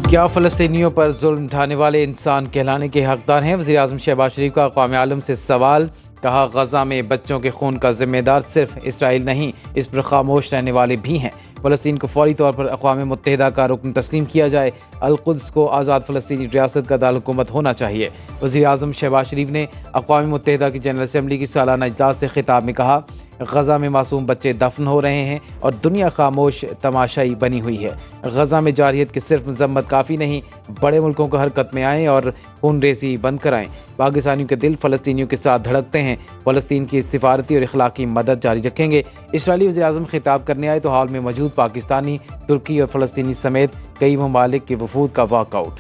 क्या फ़लस्तीनियों पर जुल्म ढाने वाले इंसान कहलाने के हकदार हैं? वज़ीर आज़म शहबाज शरीफ का अक़वाम आलम से सवाल। कहा, गज़ा में बच्चों के खून का ज़िम्मेदार सिर्फ इसराइल नहीं, इस पर खामोश रहने वाले भी हैं। फ़लस्तीन को फौरी तौर पर अक़वाम मुत्तहिदा का रुकन तस्लीम किया जाए। अल-कुद्स को आज़ाद फ़लस्तीनी रियासत का दारुल-हुकूमत होना चाहिए। वज़ीर आज़म शहबाज शरीफ ने अक़वाम मुत्तहिदा की जनरल असम्बली की सालाना इजलास से खिताब में कहा, गज़ा में मासूम बच्चे दफन हो रहे हैं और दुनिया खामोश तमाशाई बनी हुई है। गज़ा में जारहियत की सिर्फ मज़म्मत काफ़ी नहीं, बड़े मुल्कों को हरकत में आएँ और खून रेसी बंद कराएँ। पाकिस्तानियों के दिल फ़लस्तीनियों के साथ धड़कते हैं। फ़लस्तीन की सिफारती और इखलाकी मदद जारी रखेंगे। इसराइली वज़ीर आज़म खिताब करने आए तो हाल में मौजूद पाकिस्तानी, तुर्की और फ़लस्तीनी समेत कई ममालिक के वफूद का वॉकआउट।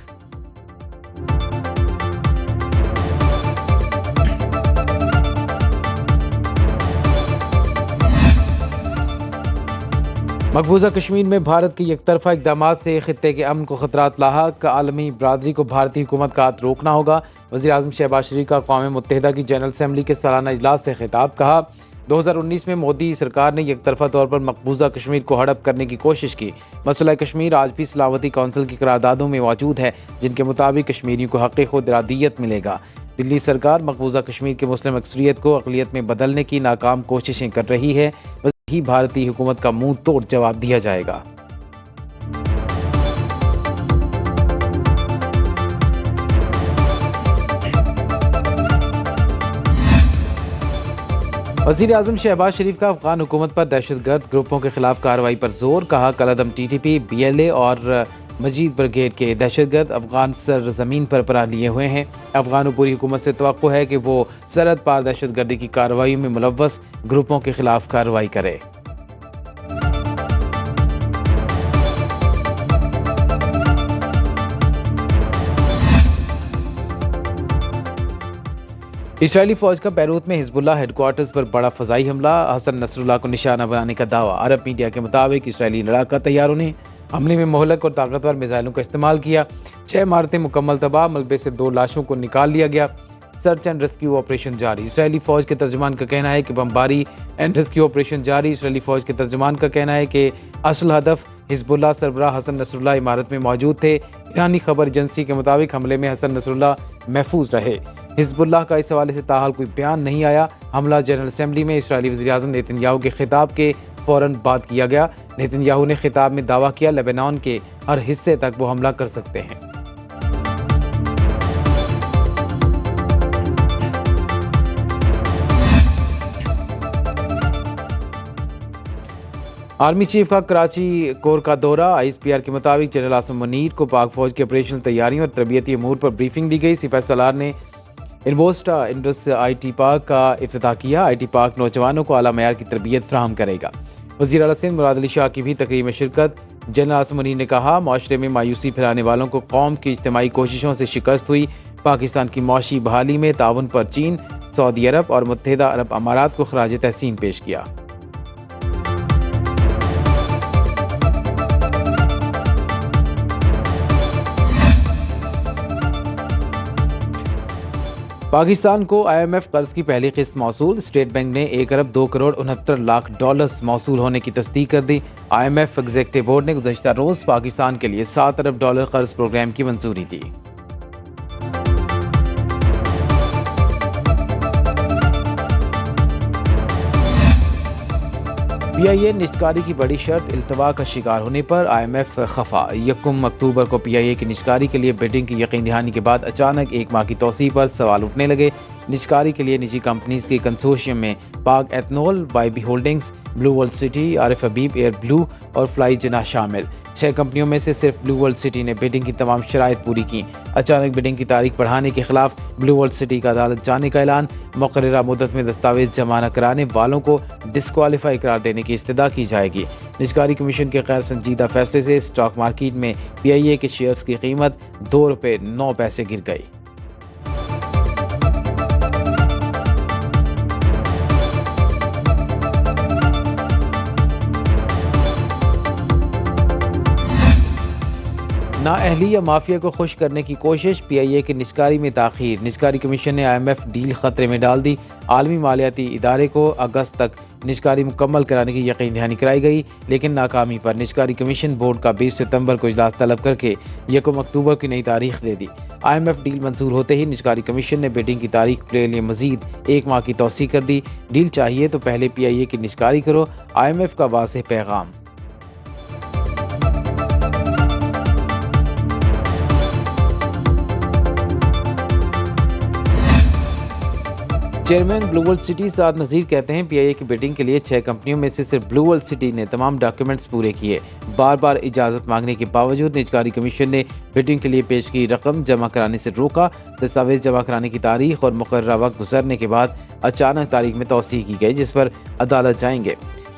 मकबूजा कश्मीर में भारत के एकतरफा इक़दाम से खित्ते के अमन को खतरात लाहक। आलमी बरादरी को भारतीय हुकूमत का हाथ रोकना होगा। वज़ीर आज़म शहबाज शरीफ का अक़वाम मुत्तहिदा की जनरल असम्बली के सालाना इजलास से खिताब। कहा, 2019 में मोदी सरकार ने एकतरफा तौर पर मकबूजा कश्मीर को हड़प करने की कोशिश की। मसला कश्मीर आज भी सलामती कौंसिल की करारदादों में मौजूद है, जिनके मुताबिक कश्मीरियों को हक़ खुद इरादियत मिलेगा। दिल्ली सरकार मकबूजा कश्मीर के मुस्लिम अक्सरियत को अक़लियत में बदलने की नाकाम कोशिशें कर रही है। ही भारतीय हुकूमत का मुंह तोड़ जवाब दिया जाएगा। वज़ीर आज़म शहबाज शरीफ का अफ़गान हुकूमत पर दहशतगर्द ग्रुपों के खिलाफ कार्रवाई पर जोर। कहा, कलअदम TTP, BLA और मजीद ब्रिगेड के दहशतगर्द अफ़गान सरज़मीन पर पनाह लिए हुए हैं। अफ़गान पूरी हुकूमत से तवक्को है कि वो सरहद पार दहशतगर्दी की कार्रवाई में मुलव्वस ग्रुपों के खिलाफ कार्रवाई करे। इसराइली फौज का बैरूत में हिजबुल्लाह हेडक्वार्टर्स पर बड़ा फ़ज़ाई हमला। हसन नसरुल्लाह को निशाना बनाने का दावा। अरब मीडिया के मुताबिक इसराइली लड़ाका तैयारों ने हमले में मोहलक और ताकतवर मिसाइलों का इस्तेमाल किया। 6 इमारतें मुकम्मल तबाह, मलबे से 2 लाशों को निकाल लिया गया। सर्च एंड रेस्क्यू ऑपरेशन जारी। इसराइली फ़ौज के तर्जुमान का कहना है कि बमबारी एंड रेस्क्यू ऑपरेशन जारी। इसराइली फ़ौज के तर्जुमान का कहना है कि असल हदफ हिजबुल्लाह सरबराह हसन नसरुल्लाह इमारत में मौजूद थे। ईरानी खबर एजेंसी के मुताबिक हमले में हसन नसरुल्लाह महफूज रहे। हिजबुल्लाह का इस हवाले से ताहाल कोई बयान नहीं आया। हमला जनरल असम्बली में इसराइली वज़ीर आज़म नेतन्याहू के खिताब के फ़ौरन बाद किया गया। नेतन्याहू ने खिताब में दावा किया, लेबनान के हर हिस्से तक वो हमला कर सकते हैं। आर्मी चीफ का कराची कोर का दौरा। ISPR के मुताबिक जनरल आसिम मुनीर को पाक फौज की ऑपरेशनल तैयारियों और तरबियती अमूर पर ब्रीफिंग दी गई। सिपह सलार ने इन्वोस्टा इंडस IT पार्क का इफ्तिताह किया। IT पार्क नौजवानों को आला मयार की तरबियत फराहम करेगा। वज़ीर आला सिंध मुराद अली शाह की भी तकरीब में शिरकत। जनरल आसिम मुनीर ने कहा, माशरे में मायूसी फैलाने वालों को कौम की इज्तिमाई कोशिशों से शिकस्त हुई। पाकिस्तान की मौशी बहाली में ताउन पर चीन, सऊदी अरब और मुत्तहिदा अरब अमारात को खराज तहसीन पेश किया। पाकिस्तान को IMF कर्ज की पहली किस्त मौसूल। स्टेट बैंक ने 1 अरब 2 करोड़ 69 लाख डॉलर्स मौसूल होने की तस्दीक कर दी। IMF एग्जीक्यूटिव बोर्ड ने गुज़श्ता रोज़ पाकिस्तान के लिए 7 अरब डॉलर कर्ज प्रोग्राम की मंजूरी दी। PIA निजकारी की बड़ी शर्त, इल्तवा का शिकार होने पर IMF खफा। 1 अक्टूबर को PIA की निजकारी के लिए बिडिंग की यकीन दहानी के बाद अचानक 1 माह की तौसीह पर सवाल उठने लगे। निजकारी के लिए निजी कंपनीज के कंसोर्शियम में Pak ethanol, YB holdings, blue world city, Arif Habib air blue और फ्लाई जिना शामिल। 6 कंपनियों में से सिर्फ ब्लू वर्ल्ड सिटी ने बिडिंग की तमाम शराइत पूरी की। अचानक बिडिंग की तारीख बढ़ाने के खिलाफ ब्लू वर्ल्ड सिटी का अदालत जाने का ऐलान। मुकर्ररा मुद्दत में दस्तावेज जमा न कराने वालों को डिस्क्वालीफाई करार देने की इस्तदा की जाएगी। निजकारी कमीशन के गैर संजीदा फैसले से स्टॉक मार्केट में PIA के शेयर्स की कीमत ₹2.09 गिर गई। नाअहली या माफिया को खुश करने की कोशिश। PIA की निजकारी में ताखीर। निजकारी कमीशन ने IMF डील खतरे में डाल दी। आलमी मालियाती इदारे को अगस्त तक निजकारी मुकम्मल कराने की यकीन दहानी कराई गई, लेकिन नाकामी पर निजकारी कमीशन बोर्ड का 20 सितंबर को इजलास तलब करके 1 अक्टूबर की नई तारीख दे दी। IMF डील मंजूर होते ही निजकारी कमीशन ने बिडिंग की तारीख के लिए मजीद 1 माह की तौसीह कर दी। डील चाहिए तो पहले PIA की निजकारी करो, IMF का वाज़ेह पैगाम। चेयरमैन ब्लू वर्ल्ड सिटी साद नज़ीर कहते हैं PIA की बिडिंग के लिए 6 कंपनियों में से सिर्फ ब्लू वर्ल्ड सिटी ने तमाम डॉक्यूमेंट्स पूरे किए। बार बार इजाज़त मांगने के बावजूद निजकारी कमीशन ने बिडिंग के लिए पेश की रकम जमा कराने से रोका। दस्तावेज जमा कराने की तारीख और मुकर्ररा वक्त गुजरने के बाद अचानक तारीख में तौसीह की गई, जिस पर अदालत जाएंगे।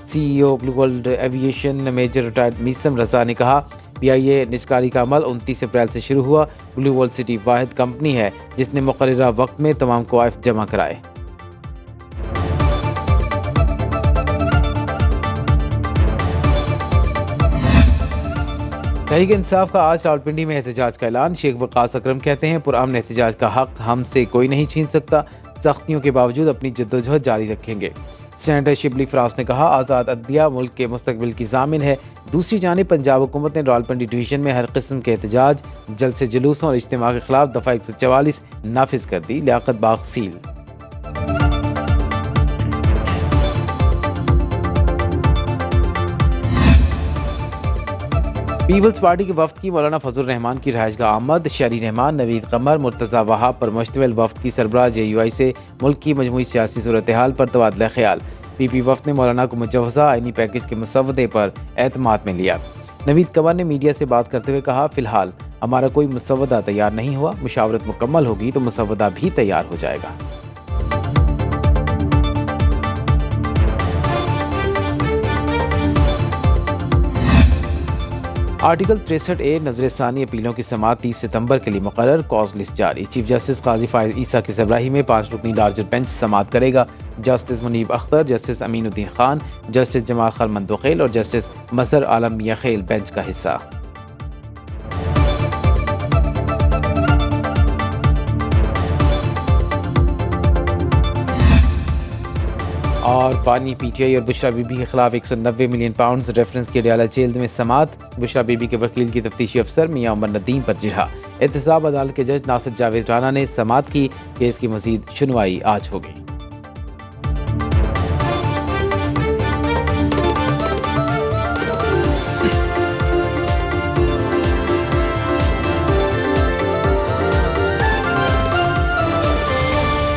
CEO blue world aviation major retired Meesam Raza ने कहा, PIA निजकारी का अमल 29 अप्रैल से शुरू हुआ। ब्लू वर्ल्ड सिटी वाहिद कंपनी है जिसने मुकर्ररा वक्त में तमाम कवायद जमा कराए। तहरीक इंसाफ का आज रावलपिंडी में एहतजाज का ऐलान। शेख वकास अकरम कहते हैं, पुरअमन एहतजाज का हक हमसे कोई नहीं छीन सकता, सख्तियों के बावजूद अपनी जद्दोजहद जारी रखेंगे। सेनेटर शिबली फराज ने कहा, आज़ाद अदलिया मुल्क के मुस्तकबिल की ज़ामिन है। दूसरी जानिब पंजाब हुकूमत ने रावलपिंडी डिवीज़न में हर किस्म के एहतजाज, जलसे जुलूसों और इज्तिमा के खिलाफ दफ़ा 144 नाफिज कर दी। लियाकत बाग सील। पीपल्स पार्टी के वफ्द की मौलाना फजल रहमान की रहायशगाह आमद। शहरी रहमान, नवीद कमर, मुर्तज़ा वहाब पर मुश्तमिल वफ्द की सरबराह JUI से मुल्क की मजमूई सियासी सूरत हाल पर तबादला ख्याल। PP वफ्द ने मौलाना को मुजव्वज़ा आईनी पैकेज के मुसवदे पर एतमाद में लिया। नवीद कमर ने मीडिया से बात करते हुए कहा, फ़िलहाल हमारा कोई मुसवदा तैयार नहीं हुआ, मुशावरत मुकम्मल होगी तो मुसवदा भी तैयार हो जाएगा। आर्टिकल 63A नजरसानी अपीलों की समाअत 30 सितंबर के लिए मुकर्रर। कॉज लिस्ट जारी। चीफ जस्टिस काजी फायज ईसा की सरबराही में 5 रुकनी लार्जर बेंच समाअत करेगा। Justice Munib Akhtar, justice Aminuddin Khan, justice Jamal Khan Mandokhail और जस्टिस मसर आलम मियां खेल बेंच का हिस्सा। और पानी PTI और बुशरा बीबी के खिलाफ 190 मिलियन पाउंड रेफरेंस की अडयाला जेल में समाअत। बुशरा बीबी के वकील की तफ्तीशी अफसर मियां उमर नदीम पर जिरहा। एहतसाब अदालत के जज नासिर जावेद राना ने समाअत की। केस की मजीद सुनवाई आज होगी।